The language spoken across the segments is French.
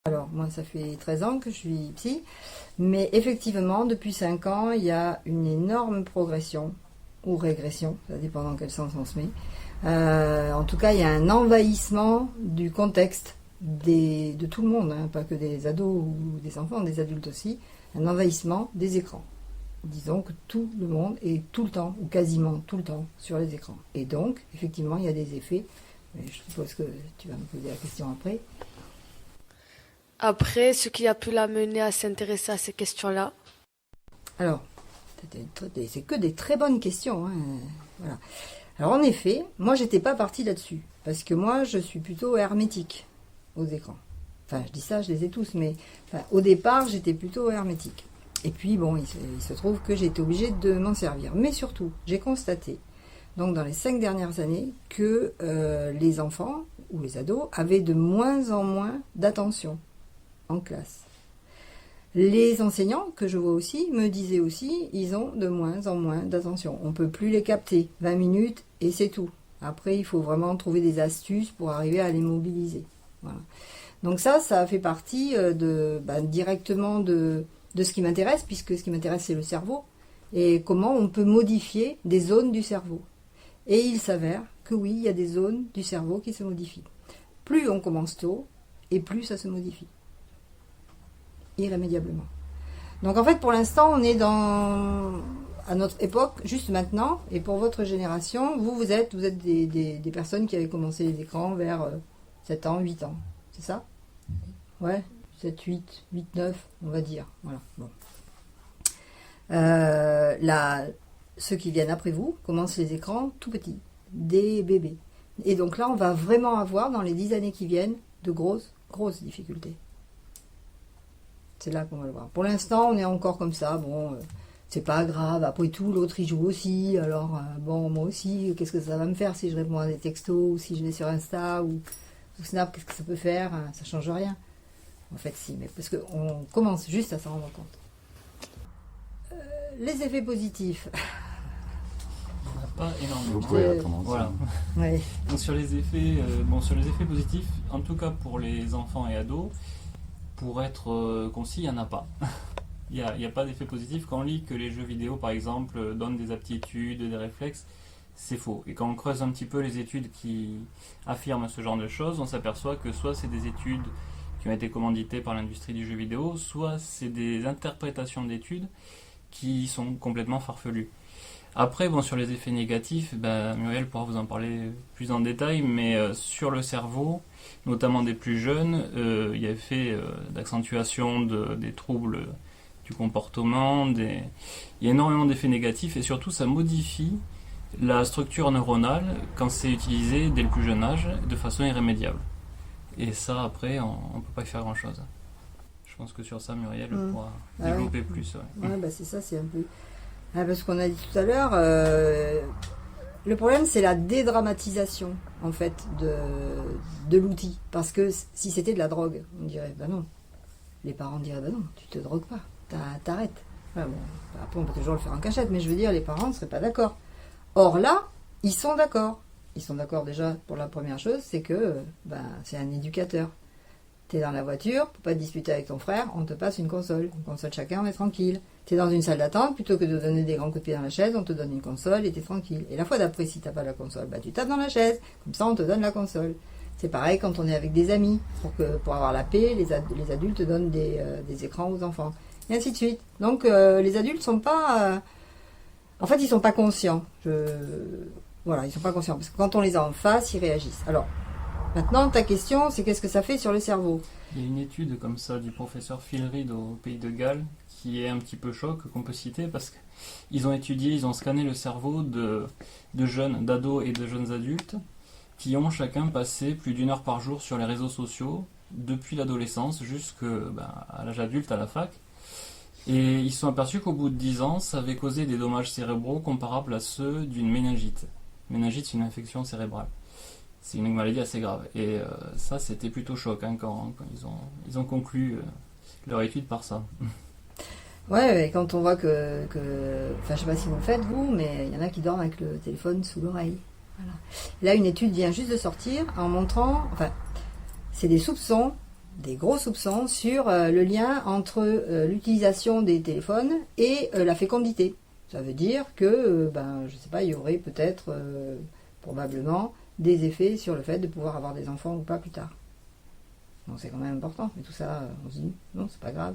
Alors, moi, ça fait 13 ans que je suis psy, mais effectivement, depuis 5 ans, il y a une énorme progression, ou régression, ça dépend dans quel sens on se met. En tout cas, il y a un envahissement du contexte de tout le monde, hein, pas que des ados ou des enfants, des adultes aussi, un envahissement des écrans. Disons que tout le monde est tout le temps, ou quasiment tout le temps, sur les écrans. Et donc, effectivement, il y a des effets. Mais je suppose que tu vas me poser la question après. Après, ce qui a pu l'amener à s'intéresser à ces questions-là. Alors, c'est que des très bonnes questions. Hein. Voilà. Alors en effet, moi j'étais pas partie là-dessus, parce que moi je suis plutôt hermétique aux écrans. Enfin, je dis ça, je les ai tous, mais au départ j'étais plutôt hermétique. Et puis bon, il se trouve que j'ai été obligée de m'en servir. Mais surtout, j'ai constaté, donc dans les 5 dernières années, que les enfants ou les ados avaient de moins en moins d'attention en classe. Les enseignants, que je vois aussi, me disaient aussi, ils ont de moins en moins d'attention. On ne peut plus les capter. 20 minutes et c'est tout. Après, il faut vraiment trouver des astuces pour arriver à les mobiliser. Voilà. Donc ça fait partie directement de ce qui m'intéresse, puisque ce qui m'intéresse, c'est le cerveau. Et comment on peut modifier des zones du cerveau. Et il s'avère que oui, il y a des zones du cerveau qui se modifient. Plus on commence tôt, et plus ça se modifie. Irrémédiablement. Donc en fait, pour l'instant, on est à notre époque, juste maintenant, et pour votre génération, vous êtes des personnes qui avaient commencé les écrans vers 7 ans, 8 ans. C'est ça? Ouais, 7, 8, 9, on va dire. Voilà. Bon. Ceux qui viennent après vous commencent les écrans tout petits, des bébés. Et donc là, on va vraiment avoir, dans les 10 années qui viennent, de grosses difficultés. C'est là qu'on va le voir. Pour l'instant, on est encore comme ça. Bon, c'est pas grave. Après tout, l'autre, il joue aussi. Alors, bon, moi aussi, qu'est-ce que ça va me faire si je réponds à des textos ou si je vais sur Insta ou Snap, qu'est-ce que ça peut faire? Ça change rien. En fait, si, mais parce qu'on commence juste à s'en rendre compte. Les effets positifs. Pas énormément. Voilà. Ouais. Donc sur les effets positifs, en tout cas pour les enfants et ados, pour être concis, il n'y en a pas. Il n'y a pas d'effet positif. Quand on lit que les jeux vidéo, par exemple, donnent des aptitudes, des réflexes, c'est faux. Et quand on creuse un petit peu les études qui affirment ce genre de choses, on s'aperçoit que soit c'est des études qui ont été commanditées par l'industrie du jeu vidéo, soit c'est des interprétations d'études qui sont complètement farfelues. Après, bon, sur les effets négatifs, Muriel pourra vous en parler plus en détail, mais sur le cerveau, notamment des plus jeunes, il y a effet d'accentuation des troubles du comportement, il y a énormément d'effets négatifs, et surtout ça modifie la structure neuronale quand c'est utilisé dès le plus jeune âge, de façon irrémédiable. Et ça, après, on ne peut pas y faire grand-chose. Je pense que sur ça, Muriel pourra développer plus. Ouais, c'est ça, c'est un peu... parce qu'on a dit tout à l'heure, le problème c'est la dédramatisation en fait de l'outil. Parce que si c'était de la drogue, on dirait non. Les parents diraient non, tu te drogues pas, t'arrêtes. Enfin, bon, après on peut toujours le faire en cachette, mais je veux dire, les parents ne seraient pas d'accord. Or là, ils sont d'accord. Ils sont d'accord déjà pour la première chose, c'est que c'est un éducateur. T'es dans la voiture, pour pas te disputer avec ton frère, on te passe une console chacun, on est tranquille. T'es dans une salle d'attente, plutôt que de donner des grands coups de pied dans la chaise, on te donne une console et t'es tranquille. Et la fois d'après, si t'as pas la console, tu tapes dans la chaise, comme ça on te donne la console. C'est pareil quand on est avec des amis, pour avoir la paix, les adultes donnent des écrans aux enfants. Et ainsi de suite. Donc les adultes sont pas... en fait, ils sont pas conscients. Voilà, ils sont pas conscients, parce que quand on les a en face, ils réagissent. Alors, maintenant, ta question, c'est qu'est-ce que ça fait sur le cerveau? Il y a une étude comme ça du professeur Phil Reed au Pays de Galles qui est un petit peu choc, qu'on peut citer, parce qu'ils ont scanné le cerveau de jeunes, d'ados et de jeunes adultes qui ont chacun passé plus d'1 heure par jour sur les réseaux sociaux depuis l'adolescence jusqu'à l'âge adulte, à la fac. Et ils se sont aperçus qu'au bout de 10 ans, ça avait causé des dommages cérébraux comparables à ceux d'une méningite. Méningite, c'est une infection cérébrale. C'est une maladie assez grave. Et ça, c'était plutôt choquant quand ils ont conclu leur étude par ça. Ouais, quand on voit que... Enfin, je sais pas si vous le faites, vous, mais il y en a qui dorment avec le téléphone sous l'oreille. Voilà. Là, une étude vient juste de sortir en montrant... Enfin, c'est des soupçons des gros soupçons sur le lien entre l'utilisation des téléphones et la fécondité. Ça veut dire que, je sais pas, il y aurait peut-être, probablement, des effets sur le fait de pouvoir avoir des enfants ou pas plus tard. Donc c'est quand même important. Mais tout ça, on se dit, non, c'est pas grave.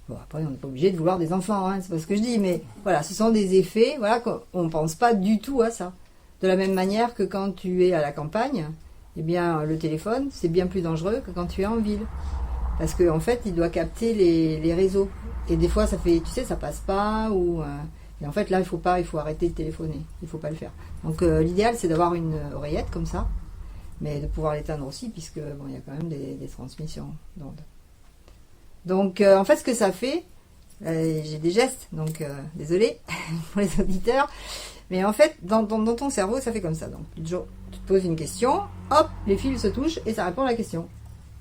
Bon, après, on n'est pas obligé de vouloir des enfants, hein, c'est pas ce que je dis, mais voilà, ce sont des effets, voilà, qu'on ne pense pas du tout à ça. De la même manière que quand tu es à la campagne, eh bien, le téléphone, c'est bien plus dangereux que quand tu es en ville. Parce qu'en fait, il doit capter les réseaux. Et des fois, ça fait, tu sais, ça passe pas, ou... et en fait, là, il faut arrêter de téléphoner. Il faut pas le faire. Donc, l'idéal, c'est d'avoir une oreillette comme ça, mais de pouvoir l'éteindre aussi, puisque, bon, il y a quand même des transmissions d'ondes. Donc, en fait, ce que ça fait, j'ai des gestes, donc, désolé pour les auditeurs, mais en fait, dans ton cerveau, ça fait comme ça. Donc, tu te poses une question, hop, les fils se touchent, et ça répond à la question.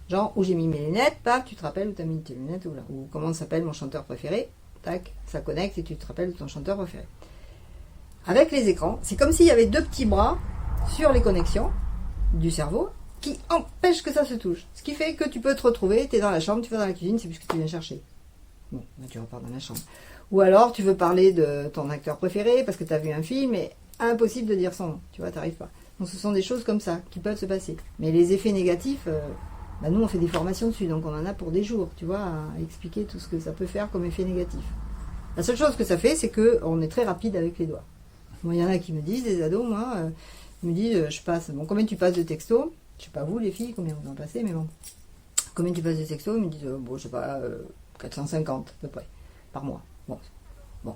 Genre, où j'ai mis mes lunettes, paf, tu te rappelles où tu as mis tes lunettes, ou comment s'appelle mon chanteur préféré, tac, ça connecte et tu te rappelles de ton chanteur préféré. Avec les écrans, c'est comme s'il y avait deux petits bras sur les connexions du cerveau qui empêchent que ça se touche. Ce qui fait que tu peux te retrouver, tu es dans la chambre, tu vas dans la cuisine, c'est plus ce que tu viens chercher. Bon, là tu repars dans la chambre. Ou alors tu veux parler de ton acteur préféré parce que tu as vu un film et impossible de dire son nom, tu vois, t'arrives pas. Donc ce sont des choses comme ça qui peuvent se passer. Mais les effets négatifs, nous on fait des formations dessus, donc on en a pour des jours, tu vois, à expliquer tout ce que ça peut faire comme effet négatif. La seule chose que ça fait, c'est qu'on est très rapide avec les doigts. Bon, il y en a qui me disent, des ados, moi, ils me disent, je passe, bon, combien tu passes de textos? Je sais pas vous les filles, combien vous en passez, mais bon. Combien tu passes de textos? Ils me disent, bon, je sais pas, 450 à peu près, par mois. Bon.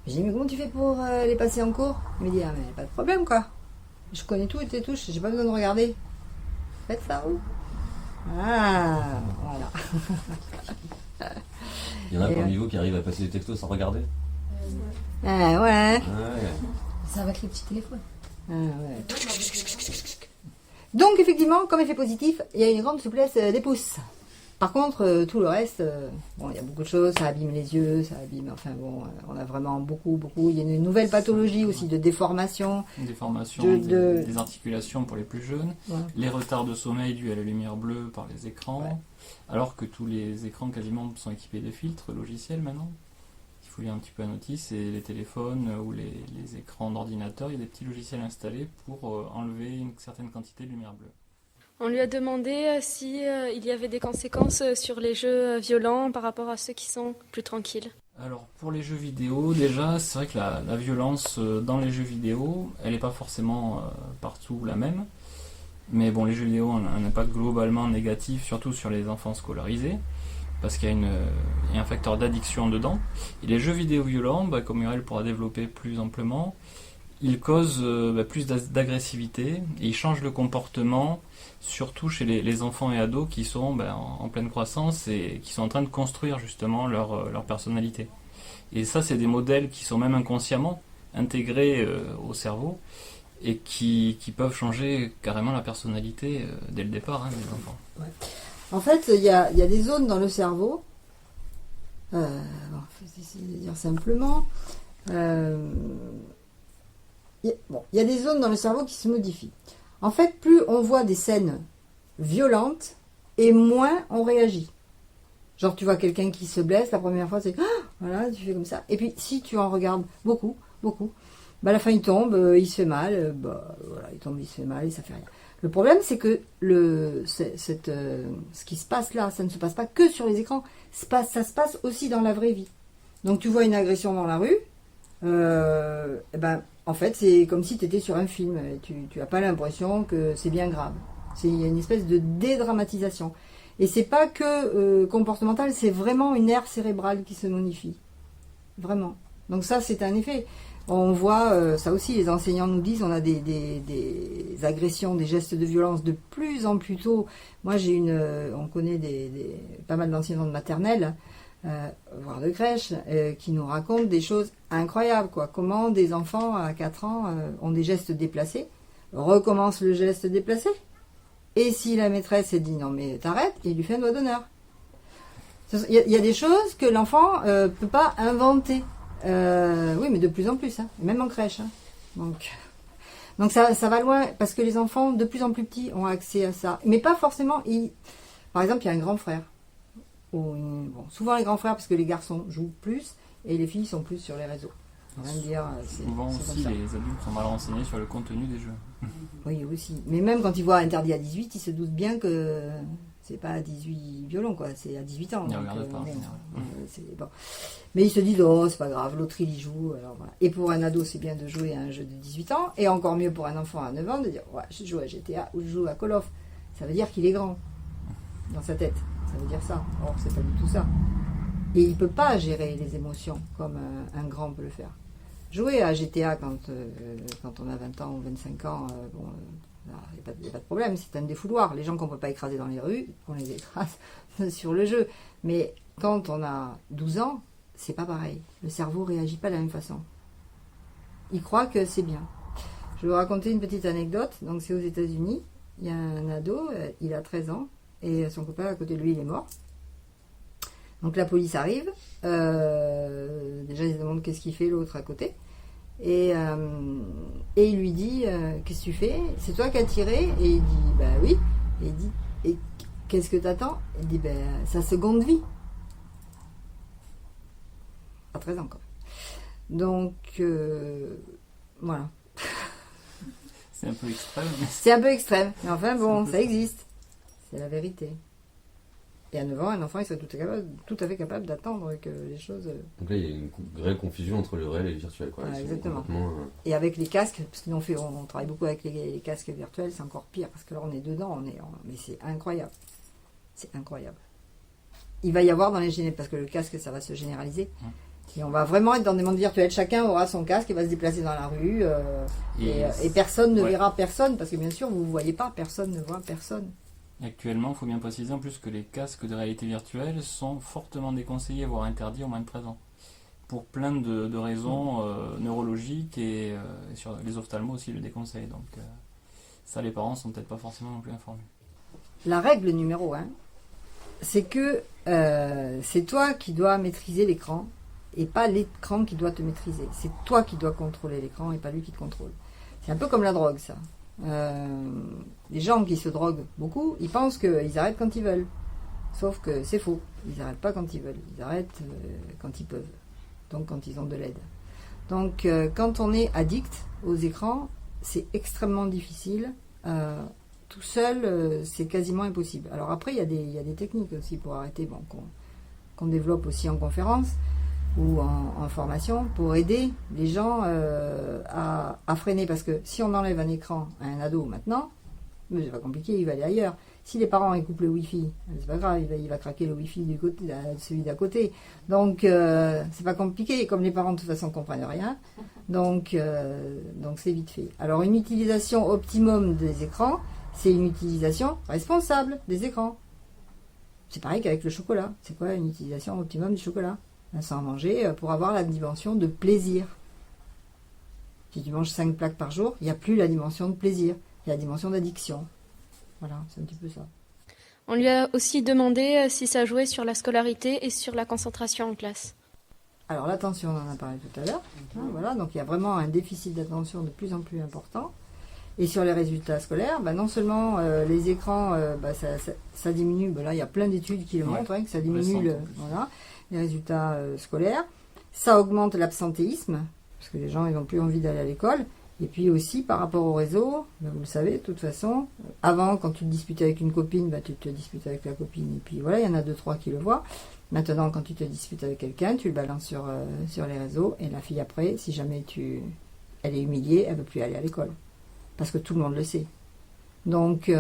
Je dis, mais comment tu fais pour les passer en cours? Il me dit, ah, mais pas de problème, quoi. Je connais tout et tes touches, j'ai pas besoin de regarder. Faites ça, vous. Ah, voilà. Il y en a parmi vous qui arrivent à passer des textos sans regarder? Ah, ouais. Ça avec les petits téléphones. Ah, ouais. Donc, effectivement, comme effet positif, il y a une grande souplesse des pouces. Par contre, tout le reste, bon, il y a beaucoup de choses, ça abîme les yeux, ça abîme, enfin bon, on a vraiment beaucoup, il y a une nouvelle pathologie aussi de déformation. Des articulations pour les plus jeunes, ouais. Les retards de sommeil dus à la lumière bleue par les écrans, ouais. Alors que tous les écrans quasiment sont équipés de filtres logiciels maintenant. Il faut lire un petit peu la notice, et les téléphones ou les écrans d'ordinateur, il y a des petits logiciels installés pour enlever une certaine quantité de lumière bleue. On lui a demandé si il y avait des conséquences sur les jeux violents par rapport à ceux qui sont plus tranquilles. Alors pour les jeux vidéo, déjà, c'est vrai que la violence dans les jeux vidéo, elle n'est pas forcément partout la même. Mais bon, les jeux vidéo ont un impact globalement négatif, surtout sur les enfants scolarisés, parce qu'il y a un facteur d'addiction dedans. Et les jeux vidéo violents, comme Muriel pourra développer plus amplement, ils causent plus d'agressivité et ils changent le comportement, surtout chez les enfants et ados qui sont en pleine croissance et qui sont en train de construire justement leur personnalité. Et ça, c'est des modèles qui sont même inconsciemment intégrés au cerveau et qui peuvent changer carrément la personnalité dès le départ des enfants. Ouais. En fait, il y a des zones dans le cerveau, je vais essayer de dire simplement, il y a des zones dans le cerveau qui se modifient. En fait, plus on voit des scènes violentes, et moins on réagit. Genre, tu vois quelqu'un qui se blesse, la première fois, c'est voilà, tu fais comme ça. Et puis, si tu en regardes beaucoup, à la fin, il tombe, il se fait mal, voilà, il tombe, il se fait mal, et ça fait rien. Le problème, c'est que ce qui se passe là, ça ne se passe pas que sur les écrans, ça se passe aussi dans la vraie vie. Donc, tu vois une agression dans la rue, en fait, c'est comme si tu étais sur un film. Tu n'as pas l'impression que c'est bien grave. Il y a une espèce de dédramatisation. Et c'est pas que comportemental, c'est vraiment une aire cérébrale qui se modifie. Vraiment. Donc ça, c'est un effet. On voit, ça aussi, les enseignants nous disent, on a des agressions, des gestes de violence de plus en plus tôt. Moi, on connaît pas mal d'enseignants de maternelle, voire de crèche, qui nous racontent des choses incroyables, quoi. Comment des enfants à 4 ans ont des gestes déplacés, recommencent le geste déplacé, et si la maîtresse dit non mais t'arrêtes, il lui fait un doigt d'honneur. Il y a des choses que l'enfant peut pas inventer. Oui, mais de plus en plus, même en crèche. Donc ça va loin, parce que les enfants de plus en plus petits ont accès à ça. Mais pas forcément... Par exemple, il y a un grand frère. Souvent les grands frères, parce que les garçons jouent plus, et les filles sont plus sur les réseaux. Rien de dire, Souvent c'est aussi, comme ça. les adultes sont mal renseignés sur le contenu des jeux. Oui, aussi. Mais même quand ils voient interdit à 18, ils se doutent bien que c'est pas à 18 violons, quoi. C'est à 18 ans. Ils ne donc, regardent pas en bon, général. bon. Mais ils se disent, oh, c'est pas grave, l'autre il y joue. Alors, voilà. Et pour un ado, c'est bien de jouer à un jeu de 18 ans. Et encore mieux pour un enfant à 9 ans de dire, ouais, je joue à GTA ou je joue à Call of. Ça veut dire qu'il est grand dans sa tête. Ça veut dire ça. Or, c'est pas du tout ça. Et il peut pas gérer les émotions comme un grand peut le faire. Jouer à GTA quand on a 20 ans ou 25 ans, il n'y a pas de problème, c'est un défouloir. Les gens qu'on ne peut pas écraser dans les rues, on les écrase sur le jeu. Mais quand on a 12 ans, c'est pas pareil. Le cerveau ne réagit pas de la même façon. Il croit que c'est bien. Je vais vous raconter une petite anecdote. Donc c'est aux États-Unis. Il y a un ado, il a 13 ans, et son copain à côté de lui, il est mort. Donc la police arrive. Déjà, ils se demandent qu'est-ce qu'il fait l'autre à côté. Et il lui dit qu'est-ce que tu fais? C'est toi qui as tiré? Et il dit bah oui. Et il dit et qu'est-ce que t'attends? Il dit sa seconde vie. À 13 ans quand même. Donc voilà. C'est un peu extrême. C'est un peu extrême. Mais enfin bon, ça existe. C'est la vérité. Et à 9 ans, un enfant, il serait tout à fait capable d'attendre que les choses... Donc là, il y a une réelle confusion entre le réel et le virtuel, quoi. Voilà, Ils sont exactement. complètement, Et avec les casques, parce qu'on travaille beaucoup avec les casques virtuels, c'est encore pire, parce que là, on est dedans, mais c'est incroyable. C'est incroyable. Il va y avoir dans les parce que le casque, ça va se généraliser. Et on va vraiment être dans des mondes virtuels. Chacun aura son casque et va se déplacer dans la rue. Et personne ne verra personne, parce que bien sûr, vous ne voyez pas, personne ne voit personne. Actuellement, il faut bien préciser en plus que les casques de réalité virtuelle sont fortement déconseillés, voire interdits aux moins de 13 ans. Pour plein de raisons neurologiques et sur les ophtalmos aussi le déconseillent. Donc ça, les parents sont peut-être pas forcément non plus informés. La règle numéro 1, c'est que c'est toi qui dois maîtriser l'écran et pas l'écran qui doit te maîtriser. C'est toi qui dois contrôler l'écran et pas lui qui te contrôle. C'est un peu comme la drogue, ça. Les gens qui se droguent beaucoup, ils pensent qu'ils arrêtent quand ils veulent. Sauf que c'est faux. Ils n'arrêtent pas quand ils veulent. Ils arrêtent quand ils peuvent. Donc quand ils ont de l'aide. Donc quand on est addict aux écrans, c'est extrêmement difficile. Tout seul, c'est quasiment impossible. Alors après, il y a des techniques aussi pour arrêter, qu'on développe aussi en conférence ou en formation pour aider les gens à freiner. Parce que si on enlève un écran à un ado maintenant, c'est pas compliqué, il va aller ailleurs. Si les parents coupent le Wi-Fi, c'est pas grave, il va craquer le Wi-Fi du côté, celui d'à côté. Donc c'est pas compliqué, comme les parents de toute façon comprennent rien. Donc c'est vite fait. Alors une utilisation optimum des écrans, c'est une utilisation responsable des écrans. C'est pareil qu'avec le chocolat. C'est quoi une utilisation optimum du chocolat? Sans manger pour avoir la dimension de plaisir. Si tu manges 5 plaques par jour, il n'y a plus la dimension de plaisir, il y a la dimension d'addiction. Voilà, c'est un petit peu ça. On lui a aussi demandé si ça jouait sur la scolarité et sur la concentration en classe. Alors l'attention, on en a parlé tout à l'heure. Voilà, donc il y a vraiment un déficit d'attention de plus en plus important. Et sur les résultats scolaires, non seulement les écrans, ça diminue, là il y a plein d'études qui le montrent, que ça diminue les résultats scolaires. Ça augmente l'absentéisme, parce que les gens ils n'ont plus envie d'aller à l'école. Et puis aussi par rapport au réseau, vous le savez de toute façon, avant quand tu te disputais avec une copine, tu te disputes avec la copine, et puis voilà, il y en a 2-3 qui le voient. Maintenant quand tu te disputes avec quelqu'un, tu le balances sur les réseaux, et la fille après, si jamais elle est humiliée, elle ne veut plus aller à l'école. Parce que tout le monde le sait. Donc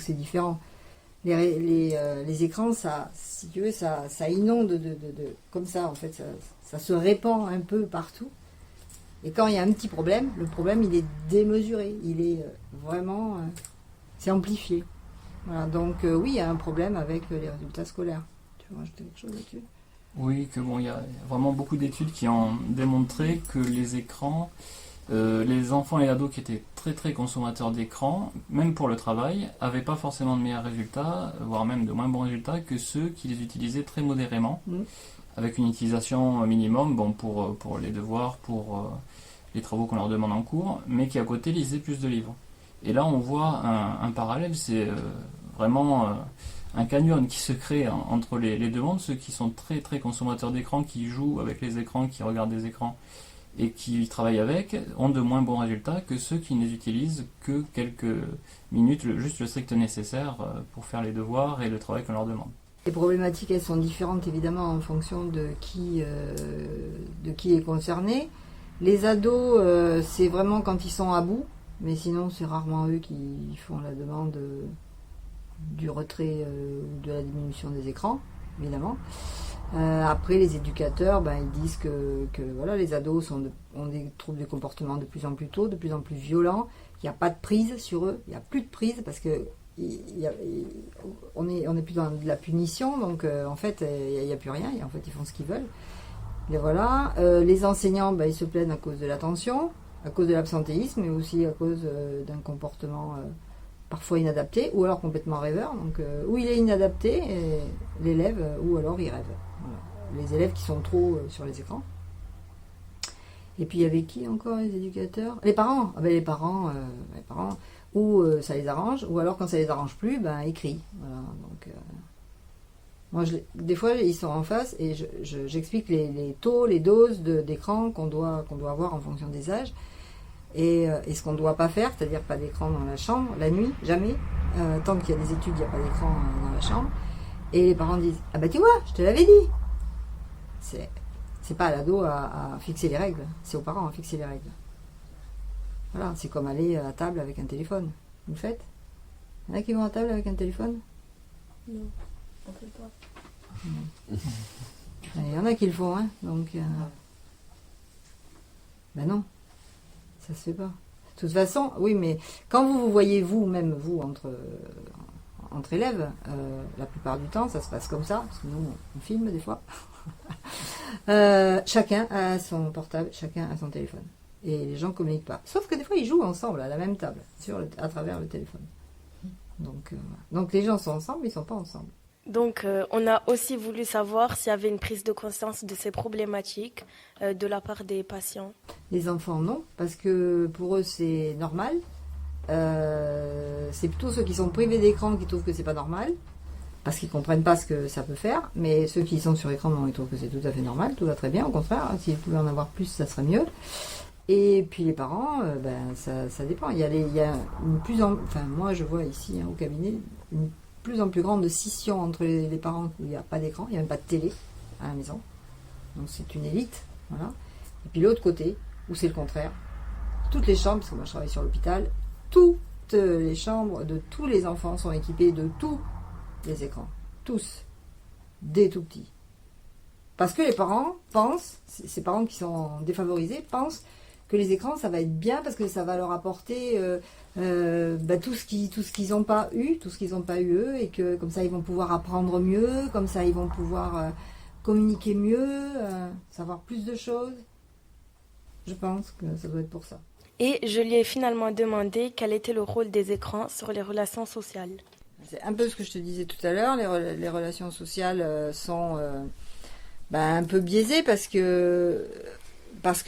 c'est différent. Les écrans, ça, si tu veux, ça inonde de comme ça, en fait, ça se répand un peu partout. Et quand il y a un petit problème, le problème, il est démesuré. Il est vraiment... c'est amplifié. Voilà, donc oui, il y a un problème avec les résultats scolaires. Tu veux rajouter quelque chose là-dessus? Oui, il y a vraiment beaucoup d'études qui ont démontré que les écrans... les enfants et les ados qui étaient très très consommateurs d'écran, même pour le travail, n'avaient pas forcément de meilleurs résultats, voire même de moins bons résultats que ceux qui les utilisaient très modérément, avec une utilisation minimum pour les devoirs, pour les travaux qu'on leur demande en cours, mais qui à côté lisaient plus de livres. Et là on voit un parallèle, c'est vraiment canyon qui se crée entre les deux mondes, ceux qui sont très très consommateurs d'écran, qui jouent avec les écrans, qui regardent des écrans et qui travaillent avec, ont de moins bons résultats que ceux qui ne les utilisent que quelques minutes, juste le strict nécessaire pour faire les devoirs et le travail qu'on leur demande. Les problématiques, elles sont différentes évidemment en fonction de qui est concerné. Les ados, c'est vraiment quand ils sont à bout, mais sinon c'est rarement eux qui font la demande du retrait ou de la diminution des écrans, évidemment. Après, les éducateurs, ils disent que voilà, les ados ont des troubles de comportement de plus en plus tôt, de plus en plus violents. Il n'y a pas de prise sur eux, il n'y a plus de prise parce que on n'est plus dans de la punition, donc en fait, il n'y a plus rien, et en fait, ils font ce qu'ils veulent. Et voilà. Les enseignants, ils se plaignent à cause de l'attention, à cause de l'absentéisme, mais aussi à cause d'un comportement parfois inadapté, ou alors complètement rêveur. Donc, ou il est inadapté, l'élève, ou alors il rêve. Voilà. Les élèves qui sont trop sur les écrans. Et puis, il y avait qui encore, les éducateurs? Les parents. Les parents, ou ça les arrange, ou alors quand ça les arrange plus, ils crient. Voilà. Donc, moi, des fois, ils sont en face et j'explique les taux, les doses d'écran qu'on doit avoir en fonction des âges. Et ce qu'on ne doit pas faire, c'est-à-dire pas d'écran dans la chambre, la nuit, jamais. Tant qu'il y a des études, il n'y a pas d'écran dans la chambre. Et les parents disent, ah tu vois, je te l'avais dit. C'est pas à l'ado à fixer les règles, c'est aux parents à fixer les règles. Voilà, c'est comme aller à table avec un téléphone. Vous le faites? Il y en a qui vont à table avec un téléphone? Non, on peut pas. Il y en a qui le font, hein. Donc, non, ça se fait pas. De toute façon, oui, mais quand vous voyez même vous, entre élèves, la plupart du temps, ça se passe comme ça, parce que nous, on filme des fois. Chacun a son portable, chacun a son téléphone. Et les gens ne communiquent pas. Sauf que des fois, ils jouent ensemble, à la même table, à travers le téléphone. Donc les gens sont ensemble, mais ils ne sont pas ensemble. Donc, on a aussi voulu savoir s'il y avait une prise de conscience de ces problématiques de la part des patients. Les enfants, non, parce que pour eux, c'est normal. C'est plutôt ceux qui sont privés d'écran qui trouvent que c'est pas normal, parce qu'ils ne comprennent pas ce que ça peut faire. Mais ceux qui sont sur écran, non, ils trouvent que c'est tout à fait normal, tout va très bien. Au contraire, s'ils pouvaient en avoir plus, ça serait mieux. Et puis les parents, ça dépend. Il y a moi je vois ici au cabinet une plus en plus grande scission entre les parents où il n'y a pas d'écran, il n'y a même pas de télé à la maison. Donc c'est une élite, voilà. Et puis l'autre côté, où c'est le contraire. Toutes les chambres, parce que moi je travaille sur l'hôpital, toutes les chambres de tous les enfants sont équipées de tous les écrans. Tous. Dès tout petits. Parce que les parents pensent, ces parents qui sont défavorisés, pensent que les écrans, ça va être bien parce que ça va leur apporter tout ce qu'ils n'ont pas eu, eux, et que comme ça ils vont pouvoir apprendre mieux, comme ça ils vont pouvoir communiquer mieux, savoir plus de choses. Je pense que ça doit être pour ça. Et je lui ai finalement demandé quel était le rôle des écrans sur les relations sociales. C'est un peu ce que je te disais tout à l'heure, les relations sociales sont un peu biaisées parce que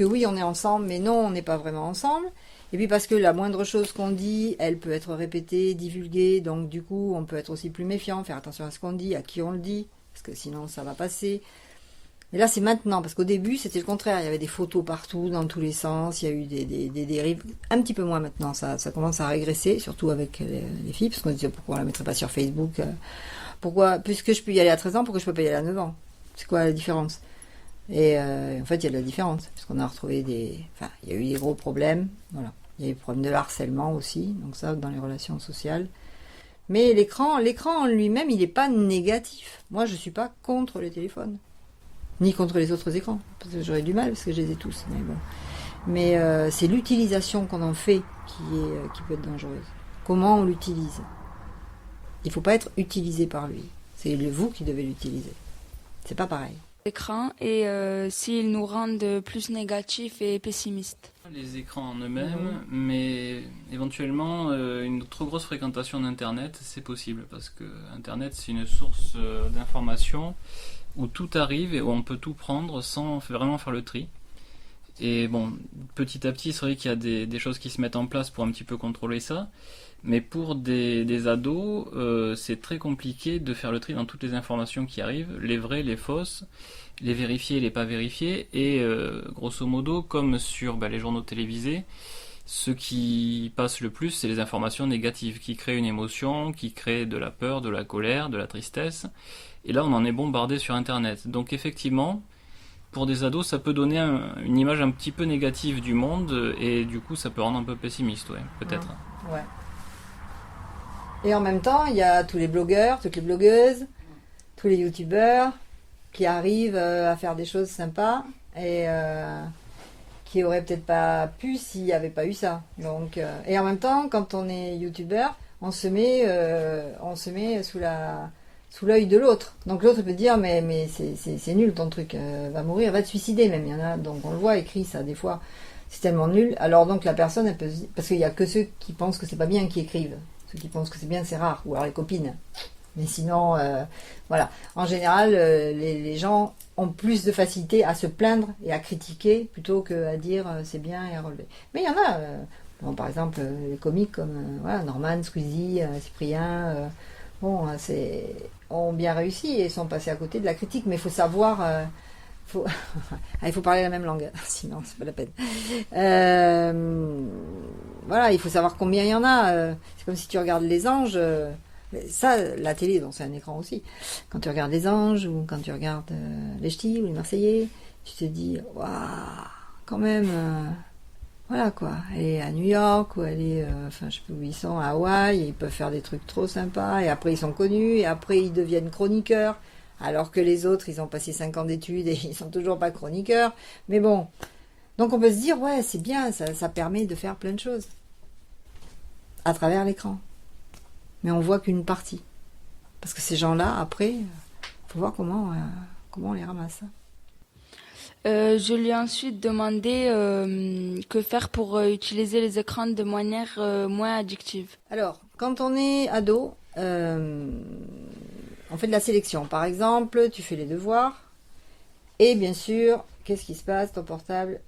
oui, on est ensemble, mais non, on n'est pas vraiment ensemble. Et puis parce que la moindre chose qu'on dit, elle peut être répétée, divulguée, donc du coup, on peut être aussi plus méfiant, faire attention à ce qu'on dit, à qui on le dit, parce que sinon, ça va passer. Mais là, c'est maintenant, parce qu'au début, c'était le contraire. Il y avait des photos partout, dans tous les sens, il y a eu des dérives. Un petit peu moins maintenant, ça commence à régresser, surtout avec les filles, parce qu'on se dit, pourquoi on la mettrait pas sur Facebook? Pourquoi, puisque je peux y aller à 13 ans, pourquoi je peux pas y aller à 9 ans? C'est quoi la différence? Et en fait, il y a de la différence, puisqu'on a retrouvé il y a eu des gros problèmes, voilà. Il y a eu des problèmes de harcèlement aussi, donc ça, dans les relations sociales. Mais l'écran en lui-même, il n'est pas négatif. Moi, je ne suis pas contre les téléphones, ni contre les autres écrans, parce que j'aurais du mal, parce que je les ai tous, mais bon. Mais c'est l'utilisation qu'on en fait qui peut être dangereuse. Comment on l'utilise? Il ne faut pas être utilisé par lui. C'est vous qui devez l'utiliser. C'est pas pareil. Écran et s'ils nous rendent plus négatifs et pessimistes. Les écrans en eux-mêmes, mais éventuellement une trop grosse fréquentation d'Internet, c'est possible, parce que Internet, c'est une source d'information où tout arrive et où on peut tout prendre sans vraiment faire le tri. Et bon, petit à petit, c'est vrai qu'il y a des choses qui se mettent en place pour un petit peu contrôler ça. Mais pour des ados, c'est très compliqué de faire le tri dans toutes les informations qui arrivent, les vraies, les fausses, les vérifiées, les pas vérifiées. Et grosso modo, comme sur les journaux télévisés, ce qui passe le plus, c'est les informations négatives, qui créent une émotion, qui créent de la peur, de la colère, de la tristesse. Et là, on en est bombardé sur Internet. Donc effectivement, pour des ados, ça peut donner une image un petit peu négative du monde, et du coup, ça peut rendre un peu pessimiste, ouais, peut-être. Ouais. Et en même temps, il y a tous les blogueurs, toutes les blogueuses, tous les youtubeurs qui arrivent à faire des choses sympas et qui auraient peut-être pas pu s'il n'y avait pas eu ça. Donc, et en même temps, quand on est youtubeur, on se met sous l'œil de l'autre. Donc l'autre peut dire mais c'est nul ton truc, va mourir, va te suicider même. Il y en a, donc on le voit écrit ça des fois, c'est tellement nul. Alors donc la personne, elle peut se dire, parce qu'il y a que ceux qui pensent que c'est pas bien qui écrivent. Ceux qui pensent que c'est bien, c'est rare. Ou alors les copines. Mais sinon, voilà. En général, les gens ont plus de facilité à se plaindre et à critiquer plutôt qu'à dire c'est bien et à relever. Mais il y en a. Bon, par exemple, les comiques comme Norman, Squeezie, Cyprien, ont bien réussi et sont passés à côté de la critique. Mais il faut savoir... il faut parler la même langue, sinon c'est pas la peine. Voilà, il faut savoir combien il y en a. C'est comme si tu regardes les anges. Ça, la télé, donc c'est un écran aussi. Quand tu regardes les anges ou quand tu regardes les Ch'tis ou les Marseillais, tu te dis, waouh, quand même, voilà quoi. Elle est à New York ou elle est, je sais plus où ils sont, à Hawaï, et ils peuvent faire des trucs trop sympas. Et après ils sont connus et après ils deviennent chroniqueurs. Alors que les autres, ils ont passé 5 ans d'études et ils sont toujours pas chroniqueurs. Mais bon, donc on peut se dire, ouais, c'est bien, ça permet de faire plein de choses à travers l'écran. Mais on voit qu'une partie. Parce que ces gens-là, après, faut voir comment on les ramasse. Je lui ai ensuite demandé que faire pour utiliser les écrans de manière moins addictive. Alors, quand on est ado, on fait de la sélection. Par exemple, tu fais les devoirs et bien sûr, qu'est-ce qui se passe? Ton portable,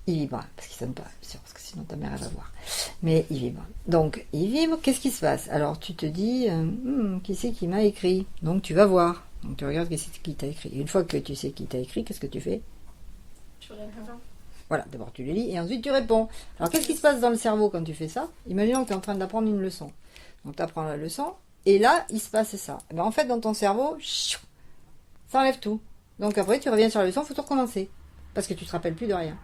il vibre. Parce qu'il sonne pas, bien sûr, parce que sinon ta mère elle va voir. Mais il vibre. Donc, il vibre, qu'est-ce qui se passe? Alors, tu te dis, qui c'est qui m'a écrit? Donc, tu vas voir. Donc, tu regardes qui t'a écrit. Et une fois que tu sais qui t'a écrit, qu'est-ce que tu fais? Je réponds. Voilà, d'abord tu les lis et ensuite tu réponds. Alors, qu'est-ce qui se passe dans le cerveau quand tu fais ça? Imaginons que tu es en train d'apprendre une leçon. Donc, tu apprends la leçon. Et là, il se passe ça. Et ben, en fait, dans ton cerveau, ça enlève tout. Donc après, tu reviens sur la leçon, il faut tout recommencer. Parce que tu te rappelles plus de rien.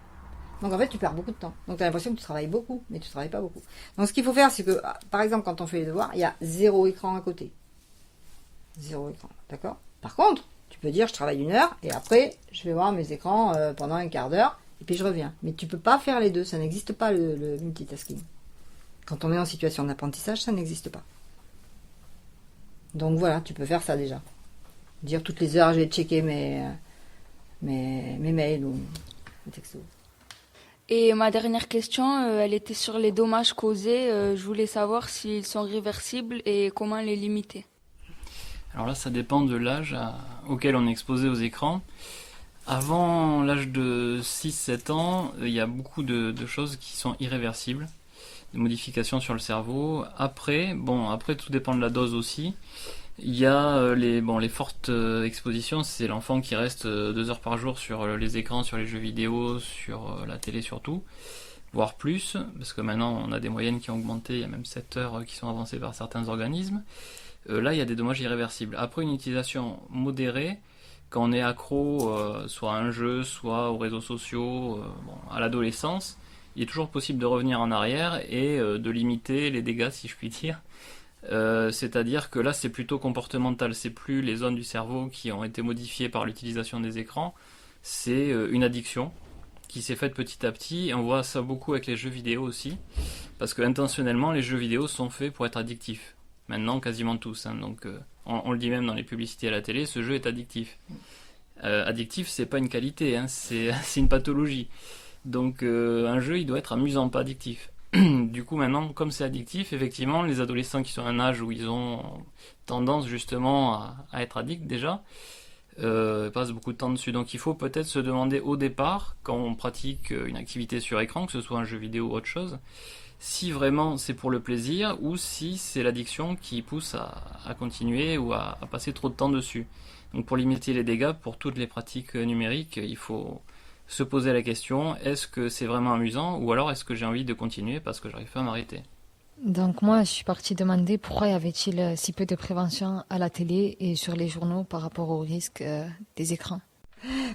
Donc en fait, tu perds beaucoup de temps. Donc tu as l'impression que tu travailles beaucoup, mais tu travailles pas beaucoup. Donc ce qu'il faut faire, c'est que, par exemple, quand on fait les devoirs, il y a 0 écran à côté. 0 écran, d'accord? Par contre, tu peux dire, je travaille 1 heure, et après, je vais voir mes écrans pendant un quart d'heure, et puis je reviens. Mais tu peux pas faire les deux, ça n'existe pas le multitasking. Quand on est en situation d'apprentissage, ça n'existe pas. Donc voilà, tu peux faire ça déjà. Dire toutes les heures, je vais checker mes mails ou mes textos. Et ma dernière question, elle était sur les dommages causés. Je voulais savoir s'ils sont réversibles et comment les limiter. Alors là, ça dépend de l'âge auquel on est exposé aux écrans. Avant l'âge de 6-7 ans, il y a beaucoup de choses qui sont irréversibles. Des modifications sur le cerveau. Après, tout dépend de la dose aussi. Il y a les fortes expositions, c'est l'enfant qui reste 2 heures par jour sur les écrans, sur les jeux vidéo, sur la télé surtout, voire plus, parce que maintenant on a des moyennes qui ont augmenté, il y a même 7 heures qui sont avancées par certains organismes. Là, il y a des dommages irréversibles. Après une utilisation modérée, quand on est accro soit à un jeu, soit aux réseaux sociaux, à l'adolescence, il est toujours possible de revenir en arrière et de limiter les dégâts, si je puis dire. C'est-à-dire que là, c'est plutôt comportemental. C'est plus les zones du cerveau qui ont été modifiées par l'utilisation des écrans. C'est une addiction qui s'est faite petit à petit. Et on voit ça beaucoup avec les jeux vidéo aussi. Parce que intentionnellement, les jeux vidéo sont faits pour être addictifs. Maintenant, quasiment tous. Donc, on le dit même dans les publicités à la télé, ce jeu est addictif. Addictif, c'est pas une qualité, c'est une pathologie. Donc un jeu, il doit être amusant, pas addictif. Du coup, maintenant, comme c'est addictif, effectivement, les adolescents qui sont à un âge où ils ont tendance justement à être addicts déjà, passe beaucoup de temps dessus. Donc il faut peut-être se demander au départ, quand on pratique une activité sur écran, que ce soit un jeu vidéo ou autre chose, si vraiment c'est pour le plaisir ou si c'est l'addiction qui pousse à continuer ou à passer trop de temps dessus. Donc pour limiter les dégâts, pour toutes les pratiques numériques, il faut se poser la question, est-ce que c'est vraiment amusant ou alors est-ce que j'ai envie de continuer parce que j'arrive pas à m'arrêter? Donc moi, je suis partie demander pourquoi y avait-il si peu de prévention à la télé et sur les journaux par rapport au risque des écrans.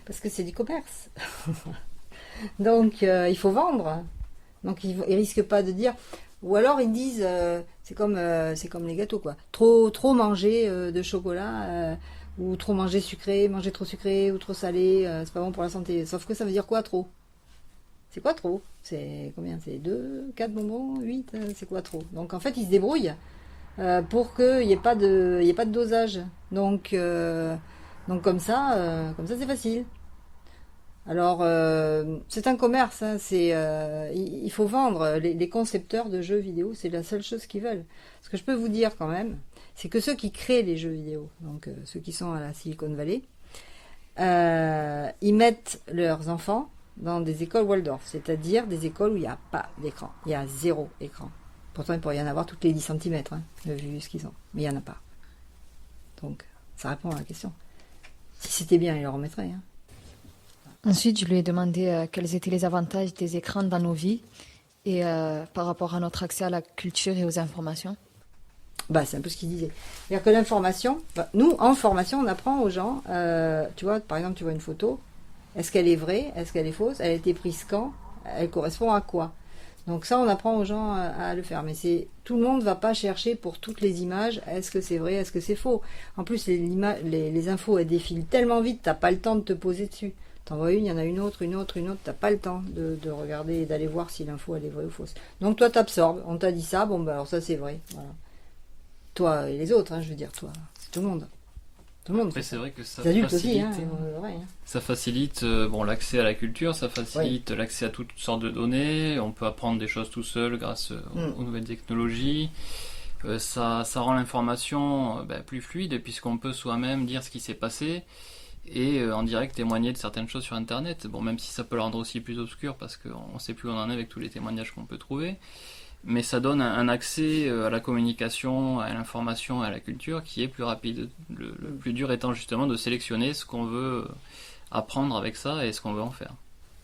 Parce que c'est du commerce. Donc, il faut vendre. Donc, ils risquent pas de dire... Ou alors, ils disent, c'est comme les gâteaux, quoi. Trop manger de chocolat, ou trop manger sucré, manger trop sucré, ou trop salé, c'est pas bon pour la santé. Sauf que ça veut dire quoi, trop? C'est quoi trop? C'est combien? C'est 2, 4 bonbons, 8? C'est quoi trop? Donc, en fait, ils se débrouillent pour qu'il n'y ait pas de dosage. Donc comme ça, c'est facile. Alors, c'est un commerce, hein, il faut vendre. Les concepteurs de jeux vidéo, c'est la seule chose qu'ils veulent. Ce que je peux vous dire quand même, c'est que ceux qui créent les jeux vidéo, donc ceux qui sont à la Silicon Valley, ils mettent leurs enfants dans des écoles Waldorf, c'est-à-dire des écoles où il n'y a pas d'écran, il y a 0 écran. Pourtant, il pourrait y en avoir toutes les 10 cm, hein, vu ce qu'ils ont, mais il n'y en a pas. Donc, ça répond à la question. Si c'était bien, ils le remettraient. Hein. Ensuite, je lui ai demandé quels étaient les avantages des écrans dans nos vies et par rapport à notre accès à la culture et aux informations. Bah, c'est un peu ce qu'il disait. C'est-à-dire que l'information, nous, en formation, on apprend aux gens, tu vois, par exemple, tu vois une photo, est-ce qu'elle est vraie, est-ce qu'elle est fausse, elle a été prise quand, elle correspond à quoi. Donc ça, on apprend aux gens à le faire. Mais tout le monde ne va pas chercher pour toutes les images, est-ce que c'est vrai, est-ce que c'est faux. En plus, les infos, elles défilent tellement vite, t'as pas le temps de te poser dessus. T'en vois une, il y en a une autre, t'as pas le temps de regarder et d'aller voir si l'info, elle est vraie ou fausse. Donc toi, t'absorbes, on t'a dit ça, bon, bah alors ça, c'est vrai. Voilà. Toi et les autres, hein, je veux dire, toi, c'est tout le monde. Tout le monde. Mais c'est vrai que ça facilite, facilite, aussi, hein. Ça facilite l'accès à la culture, ça facilite l'accès à toutes sortes de données, on peut apprendre des choses tout seul grâce aux nouvelles technologies, ça rend l'information plus fluide puisqu'on peut soi-même dire ce qui s'est passé et en direct témoigner de certaines choses sur internet, bon, même si ça peut le rendre aussi plus obscur parce qu'on ne sait plus où on en est avec tous les témoignages qu'on peut trouver. Mais ça donne un accès à la communication, à l'information, à la culture qui est plus rapide. Le plus dur étant justement de sélectionner ce qu'on veut apprendre avec ça et ce qu'on veut en faire.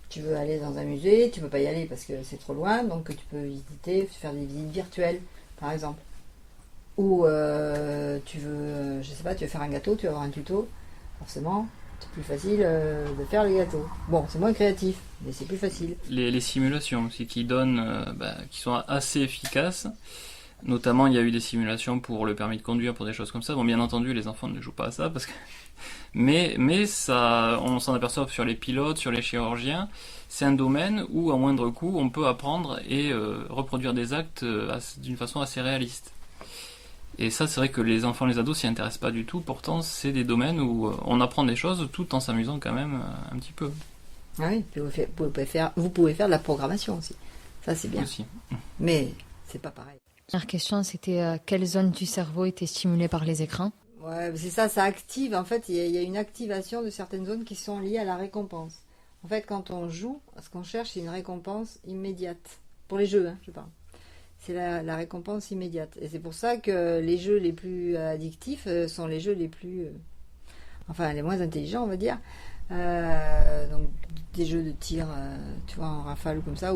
Tu veux aller dans un musée, tu peux pas y aller parce que c'est trop loin, donc tu peux visiter, faire des visites virtuelles, par exemple. Ou tu veux, je sais pas, tu veux faire un gâteau, tu vas avoir un tuto, forcément. C'est plus facile de faire les gâteaux. Bon, c'est moins créatif, mais c'est plus facile. Les simulations aussi qui donnent, qui sont assez efficaces. Notamment, il y a eu des simulations pour le permis de conduire, pour des choses comme ça. Bon, bien entendu, les enfants ne jouent pas à ça, parce que... mais ça, on s'en aperçoit sur les pilotes, sur les chirurgiens. C'est un domaine où, à moindre coût, on peut apprendre et reproduire des actes d'une façon assez réaliste. Et ça, c'est vrai que les enfants, les ados s'y intéressent pas du tout. Pourtant, c'est des domaines où on apprend des choses tout en s'amusant quand même un petit peu. Ah oui, puis vous pouvez faire de la programmation aussi. Ça, c'est bien. Aussi. Mais c'est pas pareil. La première question, c'était quelles zones du cerveau étaient stimulées par les écrans? Ouais, c'est ça active. En fait, il y a une activation de certaines zones qui sont liées à la récompense. En fait, quand on joue, ce qu'on cherche, c'est une récompense immédiate. Pour les jeux, hein, je parle. C'est la récompense immédiate. Et c'est pour ça que les jeux les plus addictifs sont les jeux les plus... les moins intelligents, on va dire. Donc, des jeux de tir, tu vois, en rafale ou comme ça.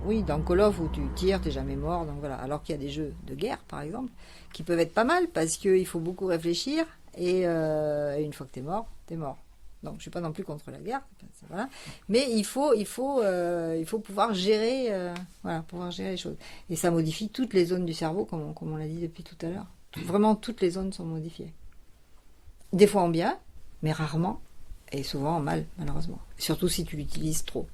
Oui, dans Call of, où tu tires, t'es jamais mort. Donc voilà. Alors qu'il y a des jeux de guerre, par exemple, qui peuvent être pas mal parce qu'il faut beaucoup réfléchir. Et une fois que t'es mort, t'es mort. Donc, je suis pas non plus contre la guerre, voilà. Mais il faut pouvoir gérer, pouvoir gérer les choses. Et ça modifie toutes les zones du cerveau, comme on l'a dit depuis tout à l'heure. Vraiment, toutes les zones sont modifiées. Des fois en bien, mais rarement, et souvent en mal, malheureusement. Surtout si tu l'utilises trop.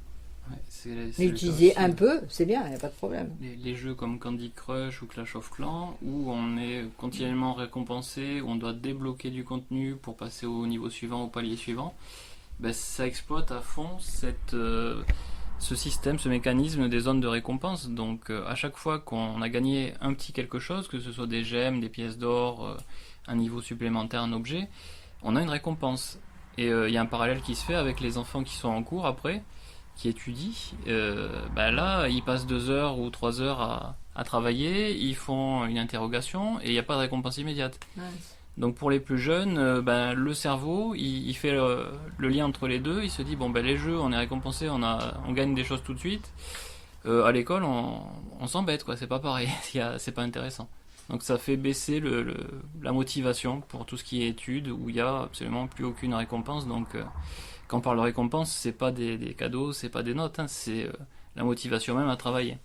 Ouais, c'est l'utiliser un peu, c'est bien, il n'y a pas de problème. Les jeux comme Candy Crush ou Clash of Clans, où on est continuellement récompensé, où on doit débloquer du contenu pour passer au niveau suivant, au palier suivant, ça exploite à fond ce système, ce mécanisme des zones de récompense. Donc à chaque fois qu'on a gagné un petit quelque chose, que ce soit des gemmes, des pièces d'or, un niveau supplémentaire, un objet, on a une récompense. Et il y a un parallèle qui se fait avec les enfants qui sont en cours après, qui étudient. Là, ils passent 2 heures ou 3 heures à travailler, ils font une interrogation et il n'y a pas de récompense immédiate. Ouais. Donc pour les plus jeunes, le cerveau, il fait le lien entre les deux. Il se dit les jeux, on est récompensé, on gagne des choses tout de suite. À l'école, on s'embête, quoi. C'est pas pareil. C'est pas intéressant. Donc ça fait baisser la motivation pour tout ce qui est études, où il y a absolument plus aucune récompense. Donc quand on parle de récompense, c'est pas des cadeaux, c'est pas des notes, hein, c'est la motivation même à travailler.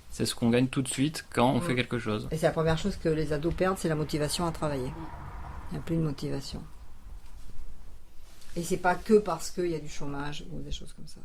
C'est ce qu'on gagne tout de suite quand on fait quelque chose. Et c'est la première chose que les ados perdent, c'est la motivation à travailler. Il n'y a plus de motivation. Et c'est pas que parce qu'il y a du chômage ou des choses comme ça.